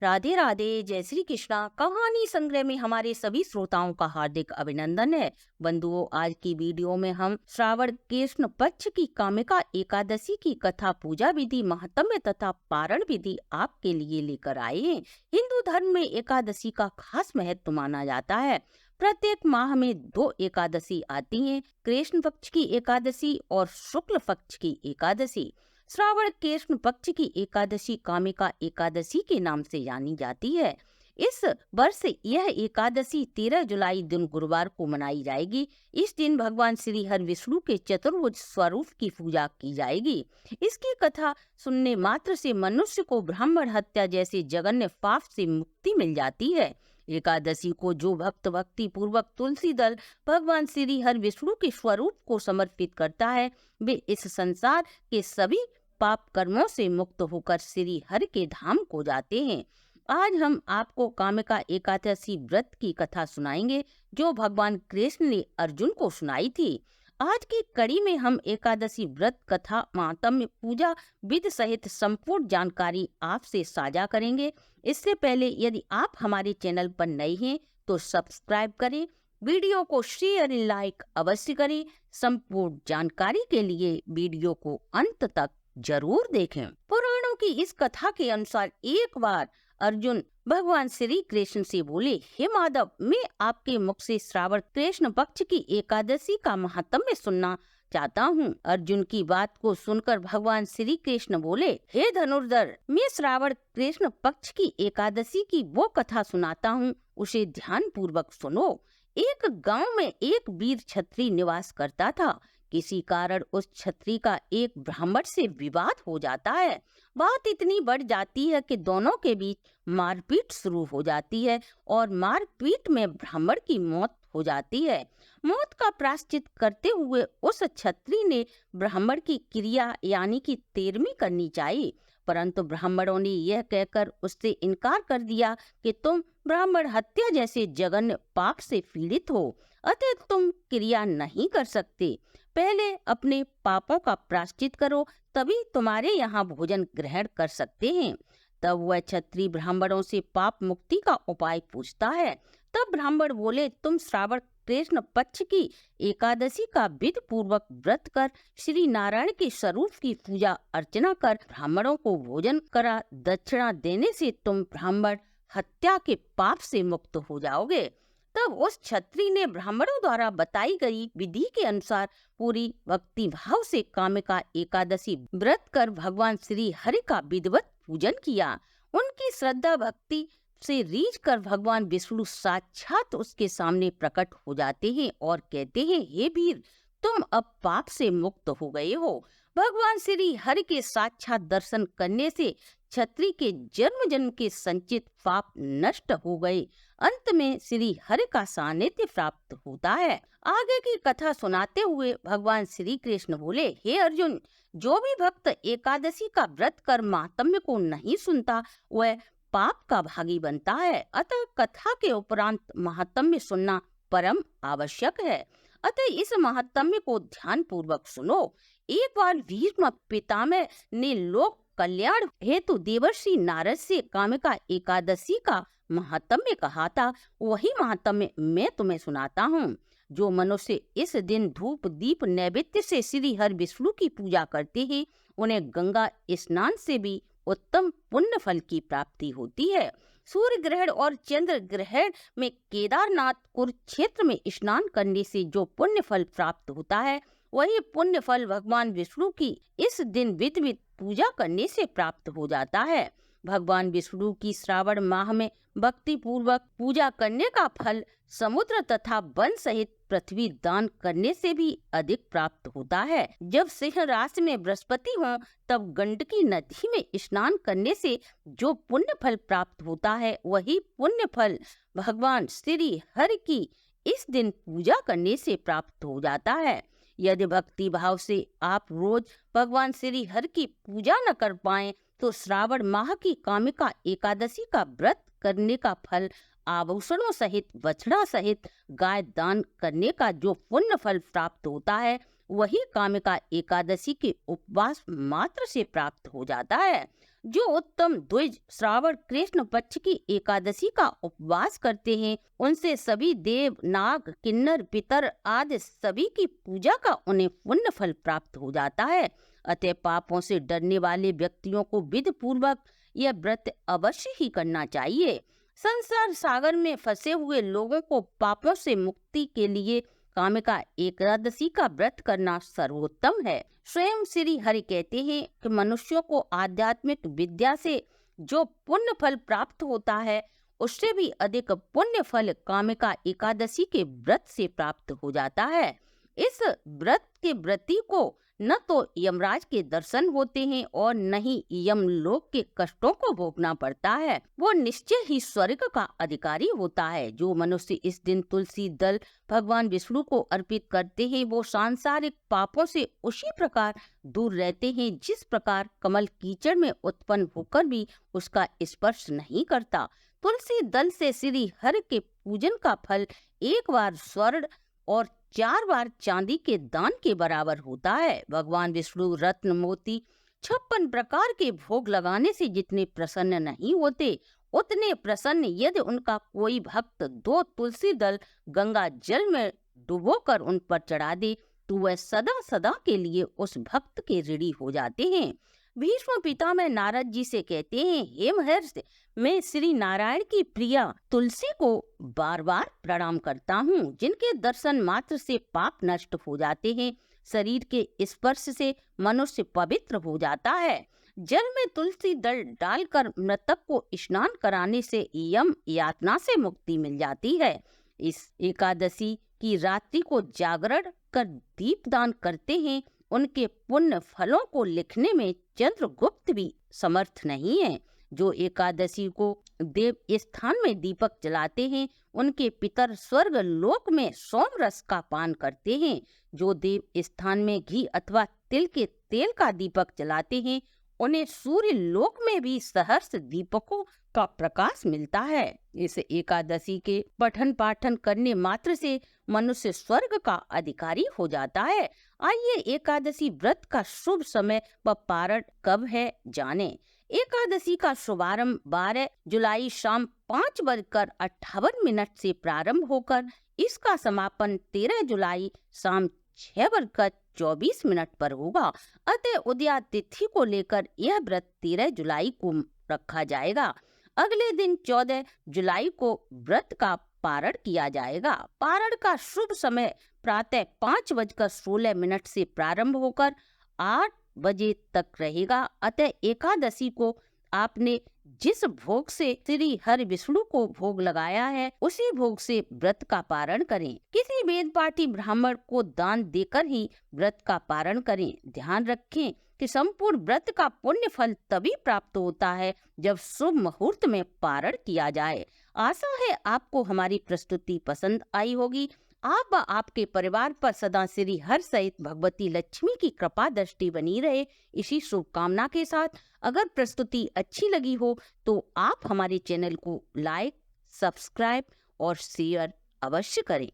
राधे राधे, जय श्री कृष्णा। कहानी संग्रह में हमारे सभी श्रोताओं का हार्दिक अभिनंदन है। बंधुओं, आज की वीडियो में हम श्रावण कृष्ण पक्ष की कामिका एकादशी की कथा, पूजा विधि, महात्म्य तथा पारण विधि आपके लिए लेकर आए हैं। हिंदू धर्म में एकादशी का खास महत्व माना जाता है। प्रत्येक माह में दो एकादशी आती हैं, कृष्ण पक्ष की एकादशी और शुक्ल पक्ष की एकादशी। श्रावण कृष्ण पक्ष की एकादशी कामिका एकादशी के नाम से जानी जाती है। इस वर्ष यह एकादशी 13 जुलाई दिन गुरुवार को मनाई जाएगी। इस दिन भगवान श्री हरि विष्णु के चतुर्भुज स्वरूप की पूजा की जाएगी। इसकी कथा सुनने मात्र से मनुष्य को ब्राह्मण हत्या जैसे जघन्य पाप से मुक्ति मिल जाती है। एकादशी को जो भक्त भक्ति पूर्वक तुलसी दल भगवान श्री हरि विष्णु के स्वरूप को समर्पित करता है, वे इस संसार के सभी पाप कर्मों से मुक्त होकर श्री हरि के धाम को जाते हैं। आज हम आपको कामिका एकादशी व्रत की कथा सुनाएंगे, जो भगवान कृष्ण ने अर्जुन को सुनाई थी। आज की कड़ी में हम एकादशी व्रत कथा, महात्म्य, पूजा विधि सहित संपूर्ण जानकारी आपसे साझा करेंगे। इससे पहले यदि आप हमारे चैनल पर नए हैं तो सब्सक्राइब करें, वीडियो को शेयर लाइक अवश्य करें। संपूर्ण जानकारी के लिए वीडियो को अंत तक जरूर देखें। पुराणों की इस कथा के अनुसार एक बार अर्जुन भगवान श्री कृष्ण से बोले, हे माधव, मैं आपके मुख से श्रावण कृष्ण पक्ष की एकादशी का महात्म्य सुनना चाहता हूँ। अर्जुन की बात को सुनकर भगवान श्री कृष्ण बोले, हे धनुर्धर, मैं श्रावण कृष्ण पक्ष की एकादशी की वो कथा सुनाता हूँ, उसे ध्यान पूर्वक सुनो। एक गांव में एक वीर क्षत्रिय निवास करता था। किसी कारण उस क्षत्रिय का एक ब्राह्मण से विवाद हो जाता है। बात इतनी बढ़ जाती है कि दोनों के बीच मारपीट शुरू हो जाती है और मारपीट में ब्राह्मण की मौत हो जाती है। मौत का प्रायश्चित करते हुए उस क्षत्रिय ने ब्राह्मण की क्रिया यानी कि तेरहवीं करनी चाहिए, परंतु ब्राह्मणों ने यह कहकर उससे इनकार कर दिया कि तुम ब्राह्मण हत्या जैसे जघन्य पाप से पीड़ित हो, अतः तुम क्रिया नहीं कर सकते। पहले अपने पापों का प्रायश्चित करो, तभी तुम्हारे यहाँ भोजन ग्रहण कर सकते हैं। तब वह क्षत्रिय ब्राह्मणों से पाप मुक्ति का उपाय पूछता है। तब ब्राह्मण बोले, तुम श्रावण कृष्ण पक्ष की एकादशी का विधि पूर्वक व्रत कर श्री नारायण के स्वरूप की पूजा अर्चना कर ब्राह्मणों को भोजन करा दक्षिणा देने से तुम ब्राह्मण हत्या के पाप से मुक्त हो जाओगे। तब उस क्षत्रिय ने ब्राह्मणों द्वारा बताई गई विधि के अनुसार पूरी भक्ति भाव से कामिका एकादशी व्रत कर भगवान श्री हरि का विधिवत पूजन किया। उनकी श्रद्धा भक्ति से रीझ कर भगवान विष्णु साक्षात उसके सामने प्रकट हो जाते हैं और कहते हैं, हे वीर, तुम अब पाप से मुक्त हो गए हो। भगवान श्री हरि के साक्षात दर्शन करने से क्षत्रिय के जन्म जन्म के संचित पाप नष्ट हो गए। अंत में श्री हरि का सानिध्य प्राप्त होता है। आगे की कथा सुनाते हुए भगवान श्री कृष्ण बोले, हे अर्जुन, जो भी भक्त एकादशी का व्रत कर महात्म्य को नहीं सुनता, वह पाप का भागी बनता है। अतः कथा के उपरांत महात्म्य सुनना परम आवश्यक है। अतः इस महात्म्य को ध्यान पूर्वक सुनो। एक बार भीष्म पितामह ने लोक कल्याण हेतु देवर्षि नारद से कामिका एकादशी का महात्म्य कहा था। वही महात्म्य मैं तुम्हें सुनाता हूँ। जो मनुष्य इस दिन धूप दीप नैवेद्य से श्री हरि विष्णु की पूजा करते हैं, उन्हें गंगा स्नान से भी उत्तम पुण्य फल की प्राप्ति होती है। सूर्य ग्रहण और चंद्र ग्रहण में केदारनाथ कुरुक्षेत्र में स्नान करने से जो पुण्य फल प्राप्त होता है, वही पुण्य फल भगवान विष्णु की इस दिन विधिवत पूजा करने से प्राप्त हो जाता है। भगवान विष्णु की श्रावण माह में भक्ति पूर्वक पूजा करने का फल समुद्र तथा वन सहित पृथ्वी दान करने से भी अधिक प्राप्त होता है। जब सिंह राशि में बृहस्पति हो, तब गंडकी नदी में स्नान करने से जो पुण्य फल प्राप्त होता है, वही पुण्य फल भगवान श्री हरि की इस दिन पूजा करने से प्राप्त हो जाता है। यदि भक्ति भाव से आप रोज भगवान श्री हरि की पूजा न कर पाए, तो श्रावण माह की कामिका एकादशी का व्रत करने का फल, आभूषणों सहित बछड़ा सहित गाय दान करने का जो पुण्य फल प्राप्त होता है, वही कामिका एकादशी के उपवास मात्र से प्राप्त हो जाता है। जो उत्तम द्विज श्रावण कृष्ण पक्ष की एकादशी का उपवास करते हैं, उनसे सभी देव, नाग, किन्नर, पितर आदि सभी की पूजा का उन्हें पुण्य फल प्राप्त हो जाता है। अतः पापों से डरने वाले व्यक्तियों को विधि पूर्वक यह व्रत अवश्य ही करना चाहिए। संसार सागर में फंसे हुए लोगों को पापों से मुक्ति के लिए कामिका एकादशी का व्रत करना सर्वोत्तम है। स्वयं श्री हरि कहते हैं कि मनुष्यों को आध्यात्मिक विद्या से जो पुण्य फल प्राप्त होता है, उससे भी अधिक पुण्य फल कामिका एकादशी के व्रत से प्राप्त हो जाता है। इस व्रत के व्रती को न तो यमराज के दर्शन होते हैं और न ही यमलोक के कष्टों को भोगना पड़ता है। वो निश्चय ही स्वर्ग का अधिकारी होता है। जो मनुष्य इस दिन तुलसी दल भगवान विष्णु को अर्पित करते हैं, वो सांसारिक पापों से उसी प्रकार दूर रहते हैं जिस प्रकार कमल कीचड़ में उत्पन्न होकर भी उसका स्पर्श नहीं करता। तुलसी दल से श्री हरि के पूजन का फल एक बार स्वर्ण और 4 बार चांदी के दान के बराबर होता है। भगवान विष्णु रत्न, मोती, 56 प्रकार के भोग लगाने से जितने प्रसन्न नहीं होते, उतने प्रसन्न यदि उनका कोई भक्त 2 तुलसी दल गंगा जल में डुबोकर उन पर चढ़ा दे, तो वह सदा सदा के लिए उस भक्त के ऋणी हो जाते हैं। भीष्म पितामह नारद जी से कहते हैं, हे महर्षि, मैं श्री नारायण की प्रिया तुलसी को बार बार प्रणाम करता हूँ, जिनके दर्शन मात्र से पाप नष्ट हो जाते हैं। शरीर के स्पर्श से मनुष्य पवित्र हो जाता है। जल में तुलसी दल डालकर मृतक को स्नान कराने से यम यातना से मुक्ति मिल जाती है। इस एकादशी की रात्रि को जागरण कर दीपदान करते हैं, उनके पुण्य फलों को लिखने में चंद्रगुप्त भी समर्थ नहीं है। जो एकादशी को देव स्थान में दीपक जलाते हैं, उनके पितर स्वर्ग लोक में सोम रस का पान करते हैं। जो देव स्थान में घी अथवा तिल के तेल का दीपक जलाते हैं, उन्हें सूर्य लोक में भी सहस्त्र दीपकों का प्रकाश मिलता है। इस एकादशी के पठन पाठन करने मात्र से मनुष्य स्वर्ग का अधिकारी हो जाता है। आइए एकादशी व्रत का शुभ समय व पारण कब है जाने। एकादशी का शुभारंभ 12 जुलाई शाम 5:58 से प्रारंभ होकर इसका समापन 13 जुलाई शाम 6:24 पर होगा। अतः उदया तिथि को लेकर यह व्रत 13 जुलाई को रखा जाएगा। अगले दिन 14 जुलाई को व्रत का पारण किया जाएगा। पारण का शुभ समय प्रातः 5:16 से प्रारंभ होकर 8 बजे तक रहेगा। अतः एकादशी को आपने जिस भोग से श्री हरि विष्णु को भोग लगाया है, उसी भोग से व्रत का पारण करें। किसी वेद पाठी ब्राह्मण को दान देकर ही व्रत का पारण करें। ध्यान रखें कि संपूर्ण व्रत का पुण्य फल तभी प्राप्त होता है जब शुभ मुहूर्त में पारण किया जाए। आशा है आपको हमारी प्रस्तुति पसंद आई होगी। आप व आपके परिवार पर सदा श्री हरि सहित भगवती लक्ष्मी की कृपा दृष्टि बनी रहे, इसी शुभकामना के साथ अगर प्रस्तुति अच्छी लगी हो तो आप हमारे चैनल को लाइक, सब्सक्राइब और शेयर अवश्य करें।